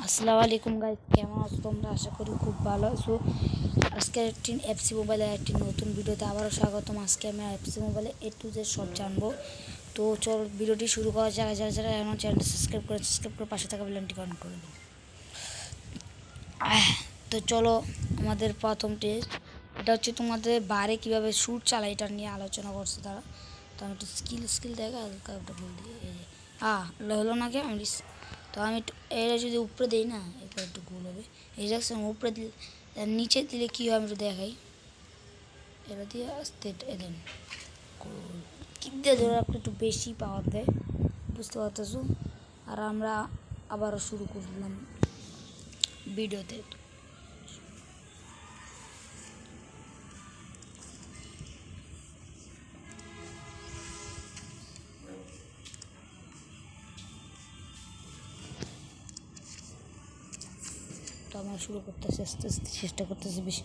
আসসালামু আলাইকুম গাইস, কেমন আছো তোমরা? আশা করি খুব ভালো আছো। আজকে একটি এফসি মোবাইলের একটি নতুন ভিডিওতে আবারও স্বাগতম। আজকে আমি এফসি মোবাইলে A to Z সব জানবো। তো চল ভিডিওটি শুরু করা যাক। যারা এখন চ্যানেলটি সাবস্ক্রাইব করে পাশে থাকা বেল আইকনটি অন করে দিন। তো চলো, আমাদের প্রথম টেস্ট এটা হচ্ছে তোমাদের বারে কীভাবে শ্যুট চালায় এটা নিয়ে আলোচনা করছে তারা। তো আমি একটু স্কিল দেখা হালকা একটা ভুল দিয়ে হলো না কি আমি তো আমি একটু এটা যদি উপরে দিই না, এরপর একটু গোল হবে। এই যাচ্ছে উপরে দিলে, নিচে দিলে কী হয় আমি একটু দেখাই। এটা দিয়ে আস্তে দেন গোল কিক দিয়ে ধরে একটু বেশি পাওয়ার দেয়, বুঝতে পারতেছো। আর আমরা আবারও শুরু করলাম ভিডিওতে। তো আমরা শুরু করতেছি আস্তে আস্তে, চেষ্টা করতেছি বেশি।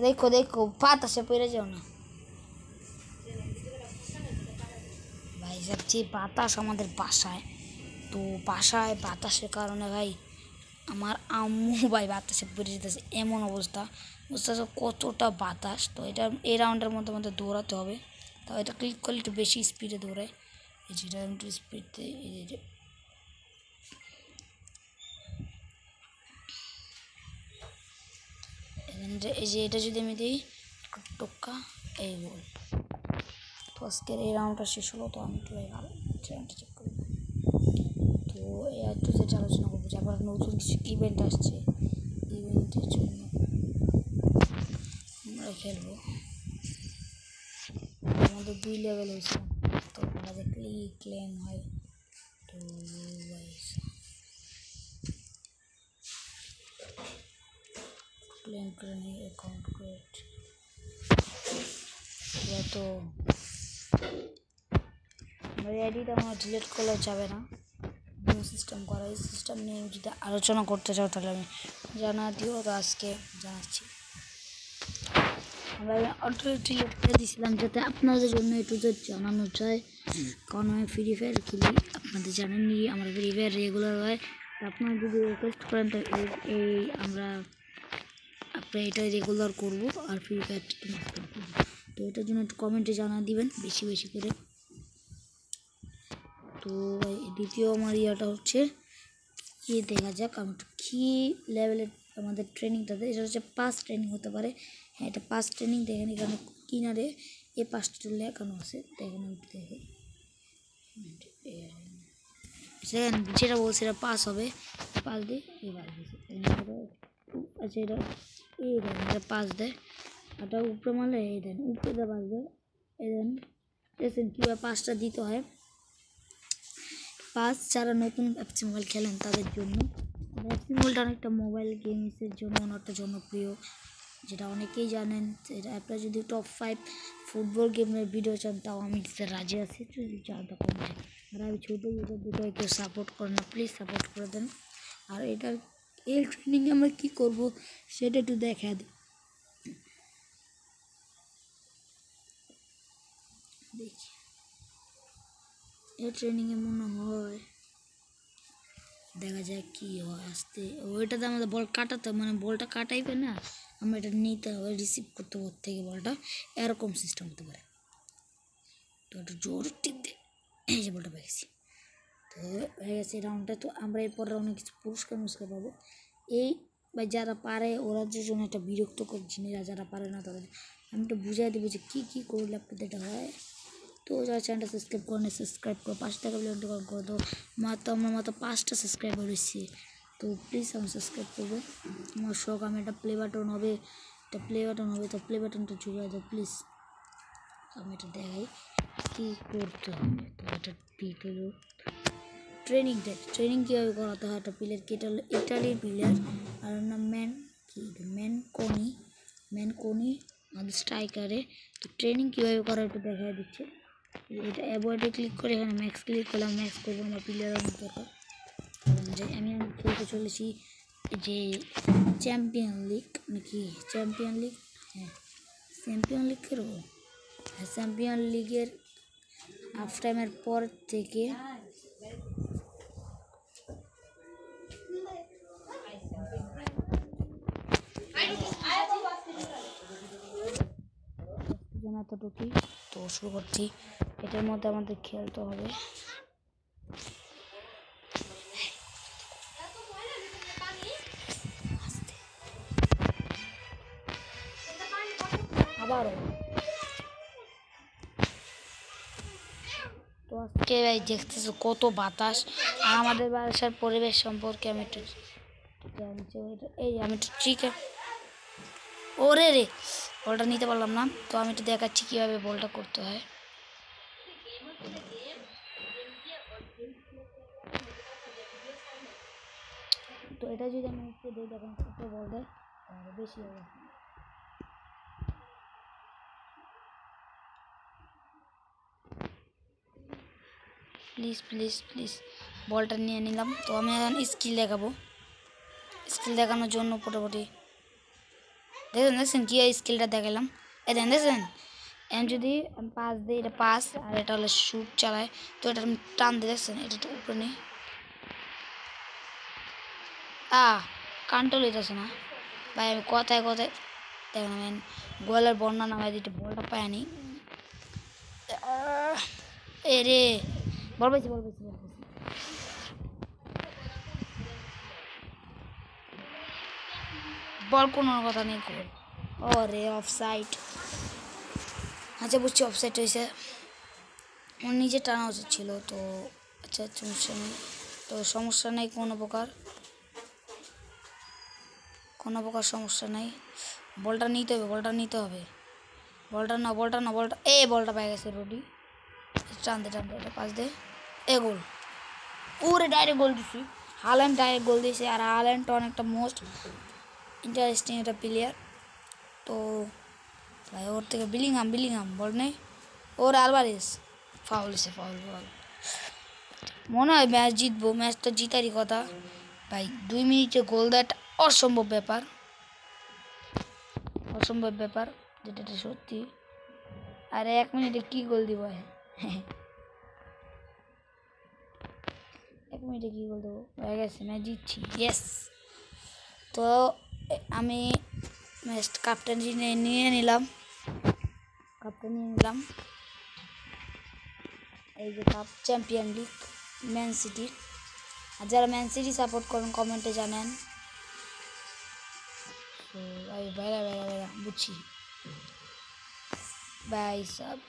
দেখো বাতাসে পড়ে যাও না ভাই। সবচেয়ে বাতাস আমাদের বাসায়, তো বাসায় বাতাসের কারণে ভাই আমার আম্মু ভাই বাতাসে পড়ে যেতেছে, এমন অবস্থা। বুঝতেছো কতটা বাতাস। তো এটা এই রাউন্ডের মধ্যে আমাদের দৌড়াতে হবে। তো এটা ক্লিক করলে একটু বেশি স্পিডে দৌড়ায়, এই যেটা একটু স্পিডে এই যে এটা যদি আমি দিই টোক্কা, এই গোল। তো আজকের এই রাউন্ডটা শেষ হলো। তো আমি একটু ট্রেনটা চেক করি। তো এই একটু যেটা আলোচনা করবো যে আবার নতুন কিছু ইভেন্ট আসছে, ইভেন্টের জন্য আমরা খেলবো। আমাদের 2 লেভেল হয়েছে, তো আমাদের ক্লেম হয়। তো ক্লেম করে নিই অ্যাকাউন্ট ক্রিয়েট। তো আমার আইডিটা আমার ডিলিট করলে যাবে না, নিউ সিস্টেম করা। এই সিস্টেম নিয়ে যদি আলোচনা করতে চাও তাহলে আমি জানা দিও। তো আজকে জানাচ্ছি, আমরা অলরেডি ডিলিট করে দিয়েছিলাম যাতে আপনাদের জন্য একটু জানানো যায়। কারণ আমি ফ্রি ফায়ার খেলি, আপনাদের জানেননি আমার ফ্রি ফায়ার রেগুলার হয়। আপনারা যদি রিকোয়েস্ট করেন তো এই আমরা আপনার এটা রেগুলার করব আর ফ্রি ফায়ারটা করবো। তো এটার জন্য একটু কমেন্টে জানা দিবেন বেশি বেশি করে। তো দ্বিতীয় আমার ইয়াটা হচ্ছে কি দেখা যাক, আমি একটু কী লেভেলের আমাদের ট্রেনিংটাতে। এটা হচ্ছে 5 ট্রেনিং হতে পারে। হ্যাঁ, এটা 5 ট্রেনিং। দেখেন এখানে কিনারে এই 5টা লেখানো আছে, দেখেন আমি একটু দেখে যেটা বলছে এটা 5 হবে। 5 দিয়ে এবার আচ্ছা এটা এই দেন, এটা 5 দেয়। এটা উপরে মারলে এই দেন উপরে দিয়ে 5 দেয়। এই দেন দেখছেন কীভাবে 5টা দিতে হয়। 5 যারা নতুন এফসি মোবাইল খেলেন তাদের জন্য। এফসি মোবাইলটা অনেকটা মোবাইল গেমসের জন্য অনেকটা জনপ্রিয়, যেটা অনেকেই জানেন। এটা আপনারা যদি টপ 5 ফুটবল গেমের ভিডিও চান তাও আমি দিতে রাজি আছি, যদি চানটা কমে। আর আমি ছোটো ইউটিউব দুটো কেউ সাপোর্ট করেন না, প্লিজ সাপোর্ট করে দেন। আর এটার এই ট্রেনিংয়ে আমরা কী করবো সেটা একটু দেখা দেয়। দেখি এই ট্রেনিংয়ে মনে হয় দেখা যায় কী হয়। আসতে ওইটাতে আমাদের বল কাটাতে, মানে বলটা কাটাইবে না, আমরা এটা নিতে হবে, রিসিভ করতে ওর থেকে বলটা, এরকম সিস্টেম হতে পারে। তো একটু জোর টিপ দে, এই যে বলটা পেয়েছি। তো হয়ে গেছে এই রাউন্ডটা। তো আমরা এরপরে অনেক কিছু পুরস্কার পাবো। এই বা যারা পারে ওরা যে জন্য একটা বিরক্তকর জিনিস, যারা পারে না তাদের আমি একটু বুঝাই দেবো যে কী করলে আপনাদের এটা হয়। তো যারা চ্যানেলটা সাবস্ক্রাইব করেন সাবস্ক্রাইব করে 5 টাকা বেল আইকন করে দাও। আমার মাত্র 5টা সাবস্ক্রাইবার হয়েছে, তো প্লিজ আমি সাবস্ক্রাইব করবে। আমার শখ আমি একটা প্লে বাটন হবে, তো প্লে বাটনটা জুড়ে দাও প্লিজ। আমি এটা দেখাই কী করতে হবে। তো এটা ভিডিও ট্রেনিং কীভাবে করাতে হয়। একটা প্লেয়ার কি, এটা হলো ইটালির প্লেয়ার, আর নাম ম্যানকোনি আমাদের স্ট্রাইকারে। তো ট্রেনিং কীভাবে করা একটু দেখা দিচ্ছে। এটা অ্যাভয়েডে ক্লিক করে এখানে ম্যাক্স ক্লিক করলাম, ম্যাক্স করবো আমার প্লেয়ার অনেক দরকার। যে আমি খেলতে চলেছি যে চ্যাম্পিয়ন লিগ নাকি চ্যাম্পিয়ন লিগ, হ্যাঁ চ্যাম্পিয়ন লিগ খেলবো। হ্যাঁ, চ্যাম্পিয়ন লিগের হাফ টাইমের পর থেকে এতটুকুই। তো শুরু করছি। এটার মধ্যে আমাদের খেলতে হবে। আবারও তো আজকে ভাই দেখতেছো কত বাতাস, আর আমাদের বাসার পরিবেশ সম্পর্কে আমি একটু জানছি। এই আমি একটু চিকেন, ওরে রে বলটা নিতে পারলাম না। তো আমি একটু দেখাচ্ছি কীভাবে বলটা করতে হয়। তো এটা যদি আমি একটু দিই, দেখেন একটু বল দেয় তাহলে বেশি হবে। প্লিজ প্লিজ প্লিজ বলটা নিয়ে নিলাম। তো আমি এখন স্কিল দেখাবো। স্কিল দেখানোর জন্য মোটামুটি দেখছেন কি স্কিলটা দেখালাম। দেখছেন যদি আমি পাস দিই, এটা পাস, আর এটা হলো শ্যুট চালায়। তো এটা আমি টান দিয়ে দেখছেন, এটা একটু উপরে নেই। কান্ট্রোল হইতেছে না ভাই। আমি কথায় কথায় দেখেন আমি গোয়ালের বন্যা নামাই দিতে বলটা পাইনি। এ রে বল পাইছি বল কোনো কথা নেই। গোল ও রে অফসাইড। আচ্ছা বুঝছি অফসাইড হয়েছে, ওর নিজে টানা উচিত ছিল। তো আচ্ছা সমস্যা নেই, তো সমস্যা নেই কোনো প্রকার সমস্যা নেই। বলটা নিতে হবে বলটা না বলটা পেয়ে গেছে রুডি। টানতে এটা পাস দে, গোল। ওরে ডাইরেক্ট গোল দিছি, হাল্যান্ড ডাইরেক্ট গোল দিয়েছে। আর হাল্যান্ড অনেকটা মোস্ট ইন্টারেস্টিং একটা প্লেয়ার। তো ভাই ওর থেকে বিলিংহাম বল নেই, ওর আলভারেজ ফাউল মনে হয় ম্যাচ জিতবো। ম্যাচটা জিতারই কথা ভাই। 2 মিনিটে গোল দেওয়াটা অসম্ভব ব্যাপার যেটা সত্যি। আর 1 মিনিটে কি গোল দিব? 1 মিনিটে কি গোল দেবো? হয়ে গেছে, ম্যাচ জিতছি, ইয়েস। তো আমি ম্যাচ কাপটা নিয়ে নিলাম। এই যে cup, champion league, man city. আর যারা ম্যান সিটি সাপোর্ট করেন কমেন্টে জানেন। তো বাইরা বুঝছি ভাই সব।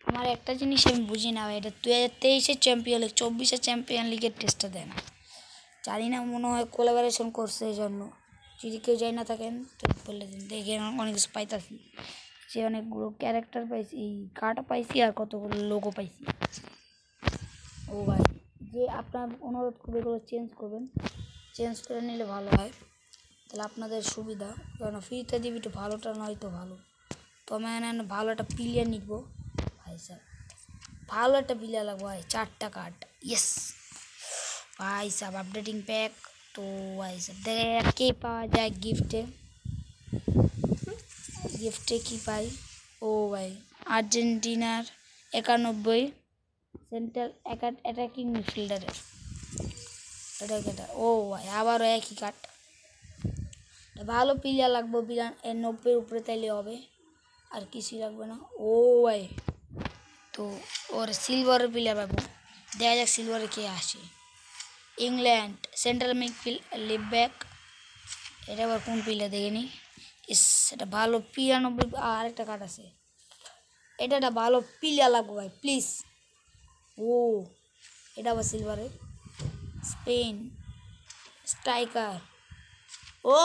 আমার একটা জিনিস আমি বুঝি না ভাই, এটা 2023-এর চ্যাম্পিয়ন লিগ, 24-এর চ্যাম্পিয়ন লিগের টেস্টটা দেয় না, জানি না, মনে হয় কোলাবোরেশন করছে এই জন্য। যদি কেউ যাই না থাকেন তো বলে দিন, দেখে অনেক কিছু পাইতাছি, যে অনেকগুলো ক্যারেক্টার পাইছি, কার্ড পাইছি, আর কতগুলো লোগো পাইছি। ও ভাই যে আপনার অনুরোধ করবে এগুলো চেঞ্জ করে নিলে ভালো হয়, তাহলে আপনাদের সুবিধা। কারণ ফ্রিতে দিবি একটু ভালোটা নয়তো ভালো। তো আমি ভালো একটা প্লেয়ার নিব ভাই স্যার, ভালো একটা প্লেয়ার লাগবো ভাই। 4টা কার্ড, ইয়েস ভাই সাহেব। Updating pack. তো ভাই সাহেব দেখে কে পাওয়া যায় গিফটে কি পাই? ও ভাই আর্জেন্টিনার 91 সেন্ট্রাল অ্যাটাকিং মিডফিল্ডারের এটা। ও ভাই আবারও একই কার্ড। ভালো প্লেয়ার লাগবে, 90 উপরে তাইলে হবে, আর কিছুই লাগবে না। ও ভাই তো ওর সিলভারের প্লেয়ার পাবো, দেখা যাক সিলভারে কে আসে। England central midfield left back, এটা আবার কোন প্লেয়ার দেখেনি। এটা ভালো 93। আর একটা কার্ড আছে, এটা একটা ভালো প্লেয়ার লাগবে ভাই প্লিজ। ও এটা আবার সিলভারে, স্পেন স্ট্রাইকার। ও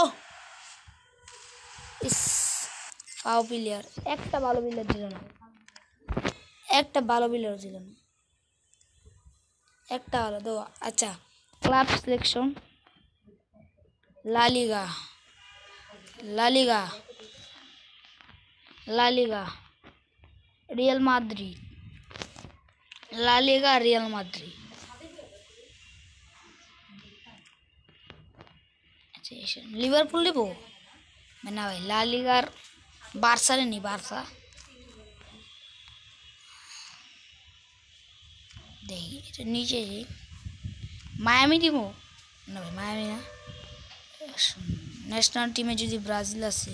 ফাও প্লেয়ার, একটা ভালো প্লেয়ার ছিল না, একটা ভালো তো। আচ্ছা ক্লাব সিলেকশন, লা লিগা রিয়াল মাদ্রিদ, আচ্ছা লিভারপুল নেবো না ভাই। লা লিগার বার্সারে নি, বার্সা দেখি এটা নিচে যাই। মায়ামি দিব না ভাই, মায়ামি না। ন্যাশনাল টিমে যদি ব্রাজিল আছে,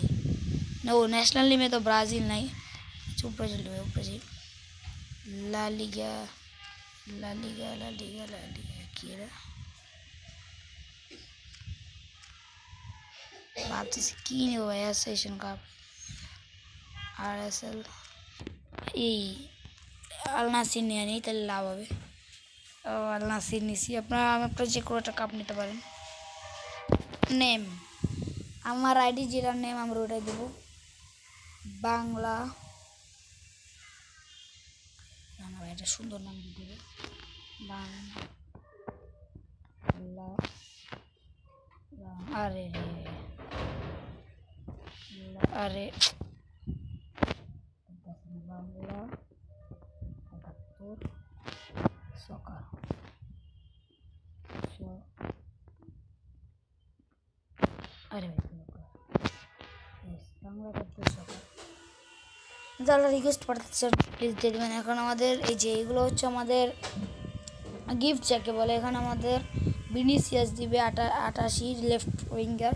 नो नेशनल लीग में तो ब्राज़ील नहीं, ऊपर चल रहा है ऊपर से ला लीगा ला लीगा ला लीगा ला लीगा क्या बात की नहीं हुआ यार सेशन का आरएसएल ई আল নাসির নিয়ে নিই তাহলে লাভ হবে। আল নাসির নিছি আপনারা যে কোনো একটা কাপ নিতে পারেন। নেম আমার আইডি যেটার নেম আমরা ওটাই দেবো বাংলা। আমার একটা সুন্দর নাম দিয়ে দেবো বাংলা। আরে আরে বাংলা সকার আরে বাংলা সকার যারা রিকোয়েস্ট পাঠাচ্ছেন প্লিজ দিয়ে দেবেন। এখন আমাদের এই যে এগুলো হচ্ছে আমাদের গিফট যাকে বলে, এখানে আমাদের ভিনিসিয়াস দিবে 88 লেফট উইঙ্গার।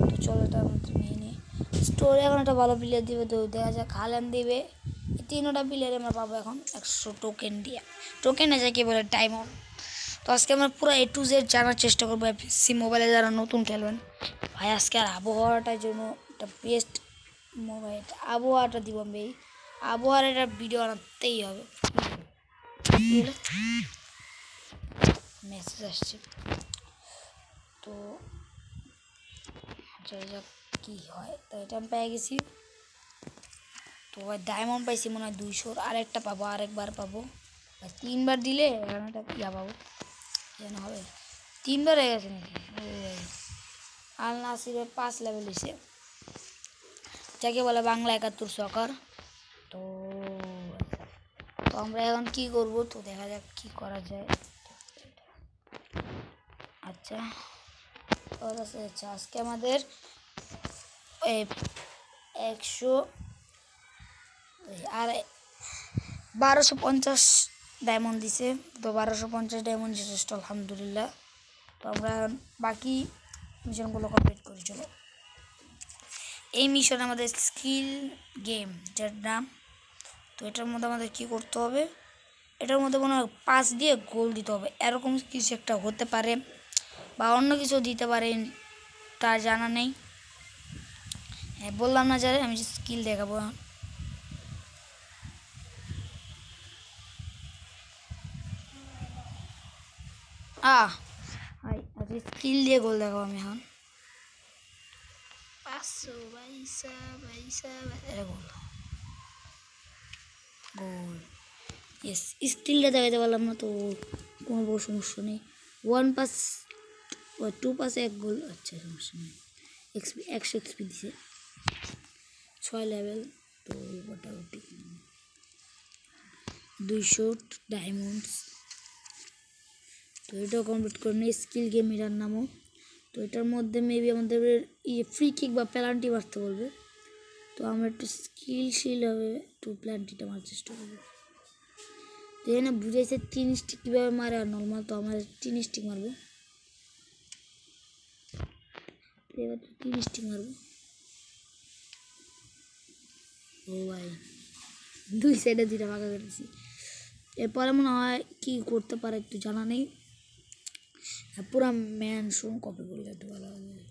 তো চলো এটা আমাদের নিয়ে নিই স্টোরে। এখন একটা ভালো প্লেয়ার দিবে, তো দেখা যাক হাল্যান্ড দিবে। এই তিনটা প্লেয়ারে আমরা পাবো এখন 100 টোকেন দিয়ে। টোকেনে যাকে বলে ডায়মন্ড। তো আজকে আমরা পুরো A to Z জানার চেষ্টা করবো এফসি মোবাইলে যারা নতুন খেলবেন। ভাই আজকে আর আবহাওয়াটার জন্য একটা বেস্ট মোবাইল আবহাওয়াটা দিব আমি, এই আবহাওয়ার একটা ভিডিও বানাতেই হবে। মেসেজ আসছে তো যাক কী হয়। তো এটা আমি পেয়ে গেছি। তো ভাই ডায়মন্ড পাইছি মনে হয় 200, আরেকটা পাবো, আরেকবার পাবো। 3বার দিলে এখানে একটা ইয়া পাবো, যেন হবে 3বার হয়ে গেছে নাকি। আল নাসিরের 5 লেভেল হয়েছে, যাকে বলে বাংলা 71 সকার। তো আমরা এখন কি করব, তো দেখা যাক কি করা যায়। আচ্ছা আচ্ছা আজকে আমাদের 100 আর 1250 ডায়মন্ড দিছে। তো 1250 ডায়মন্ড যথেষ্ট আলহামদুলিল্লাহ। তো আমরা বাকি মিশনগুলো কমপ্লিট করি। চলো এই মিশন আমাদের স্কিল গেম যার নাম। তো এটার মধ্যে আমাদের কি করতে হবে, এটার মধ্যে মনে হয় পাস দিয়ে গোল দিতে হবে, এরকম কিছু একটা হতে পারে বা অন্য কিছু দিতে পারেন, তার জানা নেই। হ্যাঁ বললাম না যারে আমি স্কিল দেখাবো। আচ্ছা স্কিল দিয়ে গোল দেখাবো আমি এখন। 500 গোল গোল ইয়েস স্কিলটা দেখাতে পারলাম না, তো কোনো বড় সমস্যা নেই। 1 পাস 2 পাসে 1 গোল, আচ্ছা সমস্যা নেই। এক্সপি 100 এক্সপি দিছে, 6 লেভেল। তো মোটামুটি 200 ডায়মন্ডস। তো এটাও কমপ্লিট করে নিই। স্কিল গেম এটার নামও। তো এটার মধ্যে মেবি আমাদের ফ্রি কিক বা প্যালান্টি মারতে বলবে। তো আমরা একটু স্কিলশীল হবে একটু প্ল্যান্টিটা মারার চেষ্টা করবো। তো এখানে বুঝাইছে 3 স্টিক কীভাবে মারে আর নর্মাল। তো আমরা 3 স্টিক মারবো, এবার তো 3 স্টিক মারবো। ও ভাই 2 সাইডে 2টা ফাঁকা করেছি। এরপরে মনে হয় কী করতে পারে একটু জানা নেই। পুরা ম্যান শো কপি করলে একটু ভালো হবে।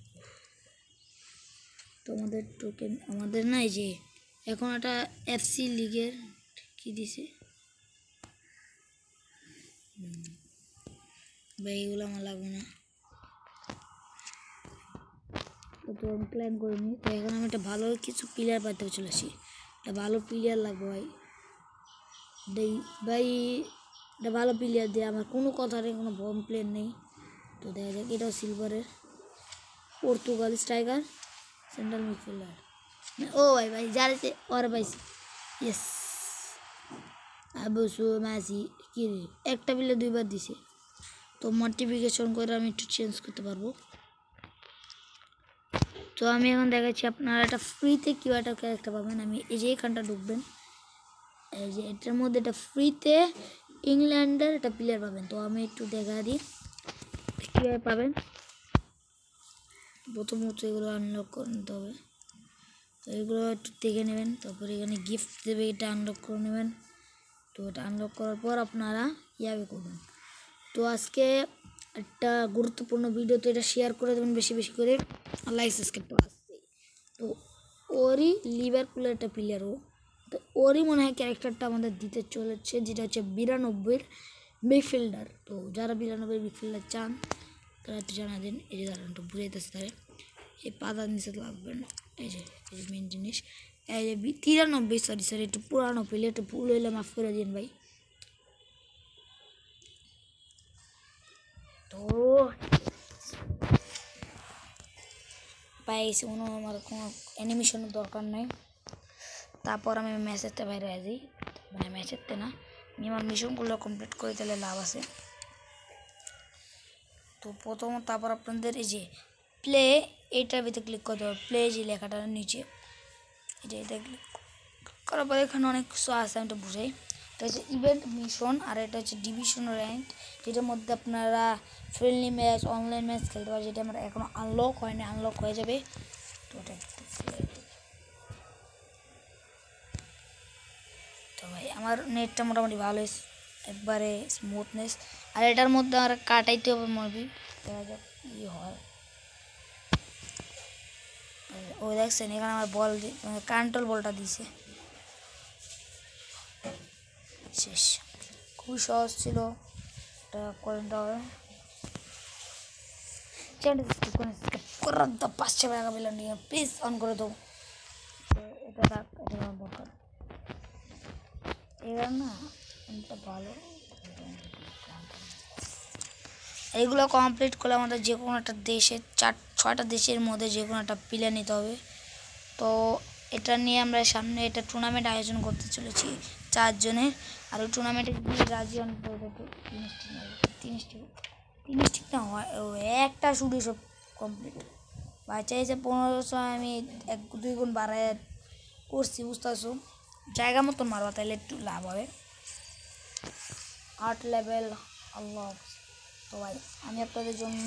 তো আমাদের টোকেন আমাদের নাই যে এখন একটা এফসি লিগের কি দিছে ভাই, এগুলো আমার লাগবে না। তো আমি প্ল্যান করিনি। তো এখন আমি একটা ভালো কিছু প্লেয়ার পাইতে চলে আসি। একটা ভালো প্লেয়ার লাগবে ভাই, ভাই একটা ভালো প্লেয়ার দিয়ে আমার কোনো কথা নেই, কোনো বম প্লেয়ার নেই। তো দেখা যাক এটাও সিলভারের পর্তুগাল স্ট্রাইকার সেন্ট্রাল মিডফিল্ডার। ও ভাই যারে ওর পাইছি ইয়েস আবুসু মাসি কি রে একটা প্লেয়ার 2বার দিছে। তো মডিফিকেশন করে আমি একটু চেঞ্জ করতে পারবো। তো আমি এখন দেখাচ্ছি আপনারা একটা ফ্রিতে কেউ একটা ক্যারেক্টার পাবেন। আমি এই যে এখানটা ঢুকবেন, এই যে এটার মধ্যে একটা ফ্রিতে ইংল্যান্ডের একটা প্লেয়ার পাবেন। তো আমি একটু দেখা দিই কীভাবে পাবেন। প্রথমত এগুলো আনলক করে নিতে হবে। তো এগুলো একটু দেখে নেবেন। তারপরে এখানে গিফট দেবে, এটা আনলক করে নেবেন। তো এটা আনলক করার পর আপনারা ইয়াবে করবেন। তো আজকে একটা গুরুত্বপূর্ণ ভিডিও, তো এটা শেয়ার করে দেবেন বেশি বেশি করে। লাইক সাবস্ক্রাইব তো আসছে। তো ওরই লিভারপুলের একটা প্লেয়ার, ও তো ওরই মনে হয় ক্যারেক্টারটা আমাদের দিতে চলেছে, যেটা হচ্ছে 92-এর মিডফিল্ডার। তো যারা 92-এর মিডফিল্ডার চান তারা একটু জানা দিন। এই যে দাঁড়ান একটু বুঝাইতেছে তারা, এই পাতার নিচে লাগবে না। এই যে মেন জিনিস, এই যে 93, সরি একটু পুরানো প্লে, একটু ভুল হইলে মাফ করে দিন ভাই। তো পাইছি কোনো, আমার কোনো অ্যানিমেশনের দরকার নেই। তারপর আমি ম্যাচেরতে বাইরে আসি, মানে ম্যাচেরতে না, আমি আমার মিশনগুলো কমপ্লিট করে তাহলে লাভ আছে। তো প্রথমত তারপর আপনাদের এই যে প্লে, এইটার ভিতরে ক্লিক করতে হবে। প্লে যে লেখাটার নিচে, এটা ক্লিক করার পরে এখানে অনেক কিছু আছে, আমি এটা বুঝাই। এটা হচ্ছে ইভেন্ট মিশন, আর এটা হচ্ছে ডিভিশন র্যাঙ্ক, যেটার মধ্যে আপনারা ফ্রেন্ডলি ম্যাচ, অনলাইন ম্যাচ খেলতে পারেন, যেটা আমার এখনও আনলক হয়নি, আনলক হয়ে যাবে। তো ওটা তো ভাই আমার নেটটা মোটামুটি ভালো, একবারে স্মুথনেস। আর এটার মধ্যে আর কাটাইতে হবে মুভি, দেখা যাক কী হয়। ও দেখছেন এখানে আমার বল, কন্ট্রোল বলটা দিছে, শেষ। খুবই সহজ ছিল, এটা করে নিতে হবে। চ্যানেল সাবস্ক্রাইব করার তো 500 টাকা পেলাম, প্লিজ অন করে দেবো। এটা থাক, এটা আমার দরকার, এবার না এটা ভালো। এইগুলো কমপ্লিট করলে আমাদের যে কোনো একটা দেশের 4-6টা দেশের মধ্যে যে কোনো একটা প্লেয়ার নিতে হবে। তো এটা নিয়ে আমরা সামনে একটা টুর্নামেন্ট আয়োজন করতে চলেছি 4 জনের। আর ওই টুর্নামেন্টে যদি রাজি হন তো 3 না হয়, একটা শুধু সব কমপ্লিট। বাচ্চা এসে 1500, আমি 1-2 গুণ বাড়ায় করছি, বুঝতে পারছো। জায়গা মতন মারবা তাহলে একটু লাভ হবে। 8 লেভেল, আল্লাহ। তো ভাই আমি আপনাদের জন্য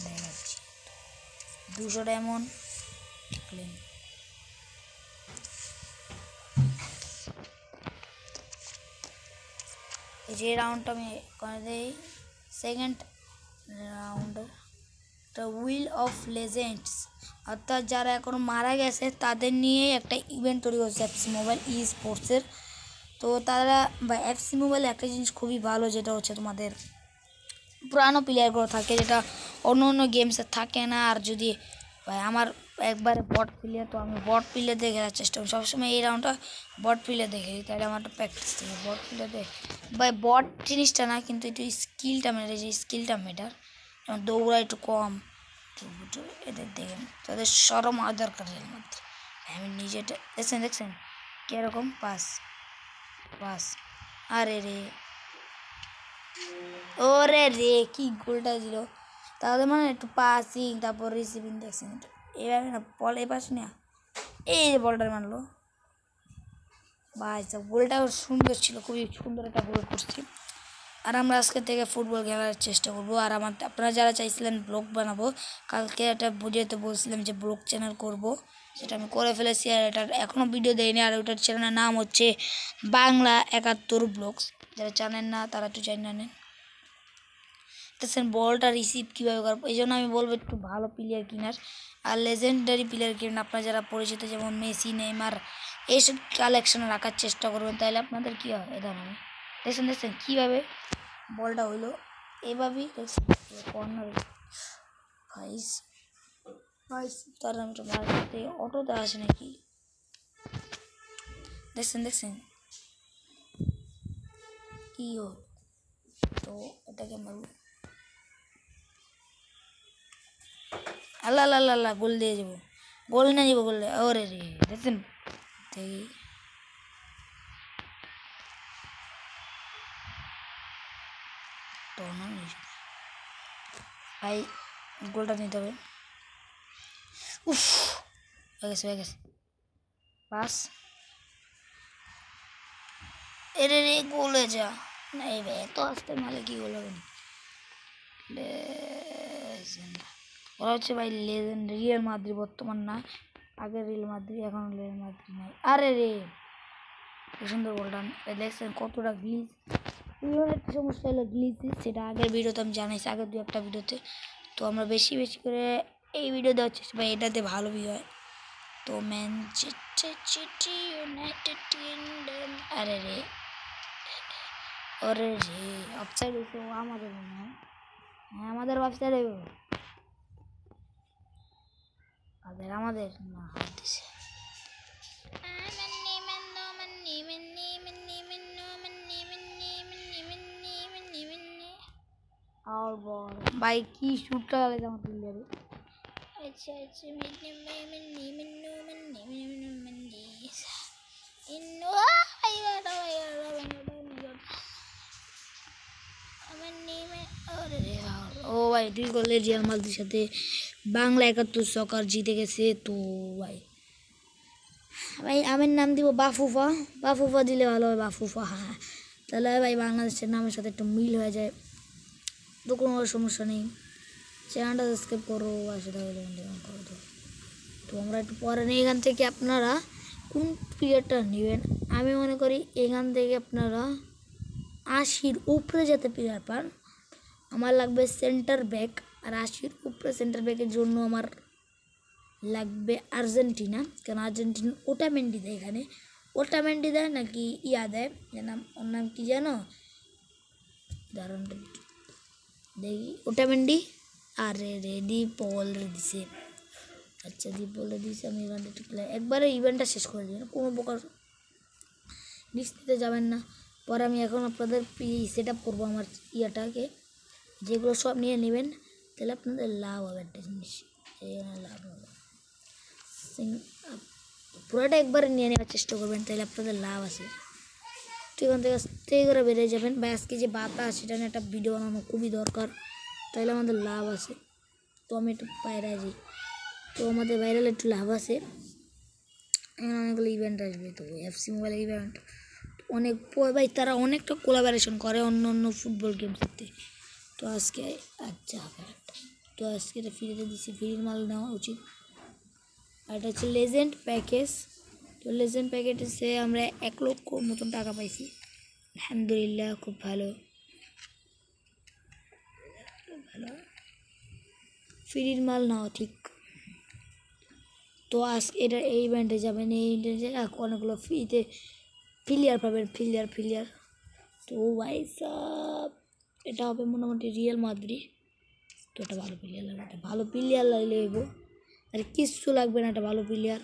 দেখাচ্ছি 200 ডায়মন্ড ক্লেম। এই যে রাউন্ডটা আমি করে দিই, সেকেন্ড রাউন্ড, একটা হুইল অফ লেজেন্ডস, অর্থাৎ যারা এখনও মারা গেছে তাদের নিয়ে একটা ইভেন্ট তৈরি করছে এফসি মোবাইল ই স্পোর্টসের। তো তারা বা এফসি মোবাইলে একটা জিনিস খুবই ভালো, যেটা হচ্ছে তোমাদের পুরানো প্লেয়ারগুলো থাকে, যেটা অন্য অন্য গেমসে থাকে না। আর যদি ভাই আমার একবারে বট প্লেয়ার, তো আমি বট প্লেয়ার দিয়ে খেলার চেষ্টা করি সবসময়। এই রাউন্ডটা বট প্লেয়ার দেখে দিই, তাহলে আমার একটা প্র্যাকটিস থাকে বট প্লেয়ার দেখে। ভাই বট জিনিসটা না, কিন্তু একটু স্কিলটা ম্যাটার, যে স্কিলটা ম্যাটার। যেমন দৌড়া একটু কম, এদের দেখেন তাদের সরম আধার কার্ডের মধ্যে। আমি নিজেটা দেখছেন কীরকম পাস পাস, আরে রে ওরে রে কি গোলটা দিল। তাহলে মানে একটু পাসিং, তারপর রিসিভিং দেখছেন, এভাবে না বল এ পাস না, এই যে বলটা মারলো ভাই সব। গোলটাও সুন্দর ছিল, খুবই সুন্দর একটা গোল করছি। আর আমরা আজকে থেকে ফুটবল খেলার চেষ্টা করবো। আর আপনারা যারা চাইছিলেন ব্লগ বানাবো, কালকে একটা বুঝিয়ে বলছিলাম যে ব্লগ চ্যানেল করব, সেটা আমি করে ফেলেছি। আর এটার এখনও ভিডিও দেয়নি। আর ওটার চ্যানেলের নাম হচ্ছে বাংলা 71 ব্লগস। যারা জানেন না তারা একটু জানিয়ে নেন। দেখছেন বলটা রিসিভ কীভাবে করবো, এই জন্য আমি বলবো একটু ভালো প্লেয়ার কিনার, আর লেজেন্ডারি প্লেয়ার কিনেন। আপনারা যারা পরিচিত, যেমন মেসি, নেইমার, এইসব কালেকশনে রাখার চেষ্টা করবেন, তাহলে আপনাদের কী হবে। ধরুন দেখছেন কীভাবে বলটা হইলো, এভাবেই দেখছেন কর্নারে ভাইস ভাইস, তার নামটা মারতে অটোতে আসে নাকি, দেখছেন কী হল। তো এটাকে মারব, আল্লাহ আল্লাহ আল্লাহ, গোল দিয়ে যাবো, গোল না যাবো, গোল ওরে রে দেখছেন। দেখি তো না ভাই, গোলটা নিতে হবে। উফ, হয়ে গেছে বাস, এরে রে গোল হয়ে যা না, এই ভাই এত আসতে মালে কি গোল হবে না। ওরা হচ্ছে ভাই লেজেন্ড, রিয়াল মাদ্রিদ বর্তমান না, আগের রিল মাদ্রি এখন রিল মাদ্রি নাই। আরে রে কি সুন্দর বললাম, দেখছেন কতটা গ্লিচ। একটা সমস্যা হলো গ্লিচ, সেটা আগের ভিডিওতে আমি জানাইছি, আগের 2-1টা ভিডিওতে। তো আমরা বেশি বেশি করে এই ভিডিও দেওয়ার চেষ্টা ভাই, এটাতে ভালো ভিউ হয়। তো ম্যানচেস্টার সিটি ইউনাইটেড কিংডম, আরে রে ওরে রে অফসাইড হয়েছে, ও আমাদের মনে হয়। হ্যাঁ আমাদের অফসাইড হইব, আমাদের না হাত দিছে। আর বল ভাই কি শুটটা লাগে আমার প্লেয়ারে। আচ্ছা আচ্ছা ও ভাই 2 গোলে রিয়াল মাদ্রিদের সাথে বাংলা 71 সকার জিতে গেছে। তো ভাই ভাই আমার নাম দিব বাফুফা, বাফুফা দিলে ভালো হয়, বাফুফা। হ্যাঁ তাহলে ভাই বাংলাদেশের নামের সাথে একটু মিল হয়ে যায়, তো কোনো সমস্যা নেই। চ্যানেলটা সাবস্ক্রাইব করো আর সেটা করো। তো আমরা একটু পরে নিই, এখান থেকে আপনারা কোন প্লেয়ারটা নেবেন। আমি মনে করি এখান থেকে আপনারা 80-র উপরে যাতে প্লেয়ার পান। আমার লাগবে সেন্টার ব্যাক, আর 80-র উপরে সেন্টার ব্যাকের জন্য আমার লাগবে আর্জেন্টিনা, কারণ আর্জেন্টিনা ওটামেন্ডি দেয়। এখানে ওটামেন্ডি দেয় নাকি ইয়া দেয়, ওর নাম কি জানো, দারুণ দেখি ওটামেন্ডি। আরে রেডি পল দিছে, আচ্ছা দীপ বলে দিয়েছি। আমি ইভেন্টটা একটু একবারে ইভেন্টটা শেষ করে দিই, কোনো প্রকার রিস্ক নিতে যাবেন না। পরে আমি এখন আপনাদের সেট আপ করবো আমার ইয়াটাকে, যেগুলো সব নিয়ে নেবেন, তাহলে আপনাদের লাভ হবে। একটা জিনিস লাভ হবে, পুরোটা একবারে নিয়ে নেওয়ার চেষ্টা করবেন, তাহলে আপনাদের লাভ আছে। তো এখান থেকে আস্তে করে বেরিয়ে যাবেন। বা আজকে যে বাতাস, সেটা নিয়ে একটা ভিডিও বানানো খুবই দরকার, তাহলে আমাদের লাভ আছে। তো আমি একটু বাইরে যাই, তো আমাদের ভাইরাল একটু লাভ আছে। অনেকগুলো ইভেন্ট আসবে, তো এফসি মোবাইল ইভেন্ট অনেক ভাই, তারা অনেকটা কোলাবোরেশন করে অন্য অন্য ফুটবল গেম সাথে। তো আজকে আচ্ছা তো আজকে এটা ফ্রিতে দিচ্ছি, ফ্রির মাল নেওয়া উচিত। আর এটা হচ্ছে লেজেন্ড প্যাকেজ। তো লেজেন্ড প্যাকেজে আমরা 1 লক্ষ মতন টাকা পাইছি, আলহামদুলিল্লাহ খুব ভালো। ফ্রির মাল নেওয়া ঠিক। তো আজকে এটা এই ইভেন্টে যাবেন, এই ইভেন্টে অনেকগুলো ফ্রিতে প্লেয়ার পাবেন, প্লেয়ার। তো ভাই সাব এটা হবে মোটামুটি রিয়াল মাদ্রি। তো এটা ভালো প্লেয়ার লাগবে, একটা ভালো প্লেয়ার লাগলে হইব, আর কিচ্ছু লাগবে না, একটা ভালো প্লেয়ার।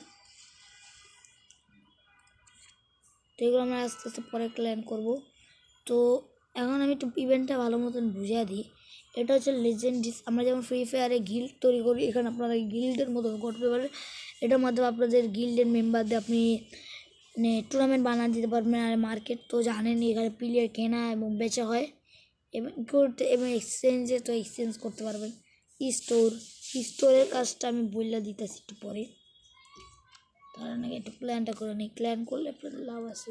তো এগুলো আমরা আস্তে আস্তে পরে প্ল্যান করব। তো এখন আমি একটু ইভেন্টটা ভালো মতন বুঝিয়ে দিই। এটা হচ্ছে লেজেন্ডিস। আমরা যেমন ফ্রি ফায়ারে গিল্ড তৈরি করি, এখানে আপনারা গিল্ডের মতো করতে পারেন। এটার মাধ্যমে আপনাদের গিল্ডের মেম্বারদের আপনি মানে টুর্নামেন্ট বানিয়ে দিতে পারবেন। আর মার্কেট তো জানেনই, এখানে প্লেয়ার কেনা এবং বেচা হয় এবং করতে, এবং এক্সচেঞ্জে তো এক্সচেঞ্জ করতে পারবেন। স্টোরের কাজটা আমি বললে দিতেছি একটু পরে, তার নাকি একটু প্ল্যানটা করে নিই। প্ল্যান করলে আপনার লাভ আছে।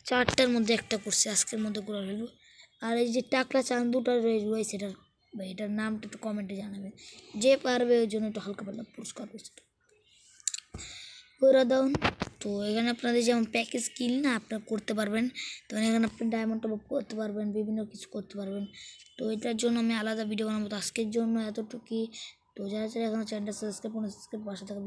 4টার মধ্যে একটা করছে, আজকের মধ্যে করে ফেলবো। আর এই যে টাকলা চান্দুটা রয়েছে, এটার এটার নামটা একটু কমেন্টে জানাবেন, যে পারবে ওই জন্য একটু হালকা পাতলা পুরস্কার রয়েছে করে দাও। তো এখানে আপনাদের যেমন প্যাকেজ কিল না আপনারা করতে পারবেন, তো এখানে আপনি ডায়মন্ড টপ আপ করতে পারবেন, বিভিন্ন কিছু করতে পারবেন। তো এটার জন্য আমি আলাদা ভিডিও বানাবো। তো আজকের জন্য এতটুকুই। তো যারা যারা এখনো চ্যানেলটা সাবস্ক্রাইব করে পাশে থাকবেন।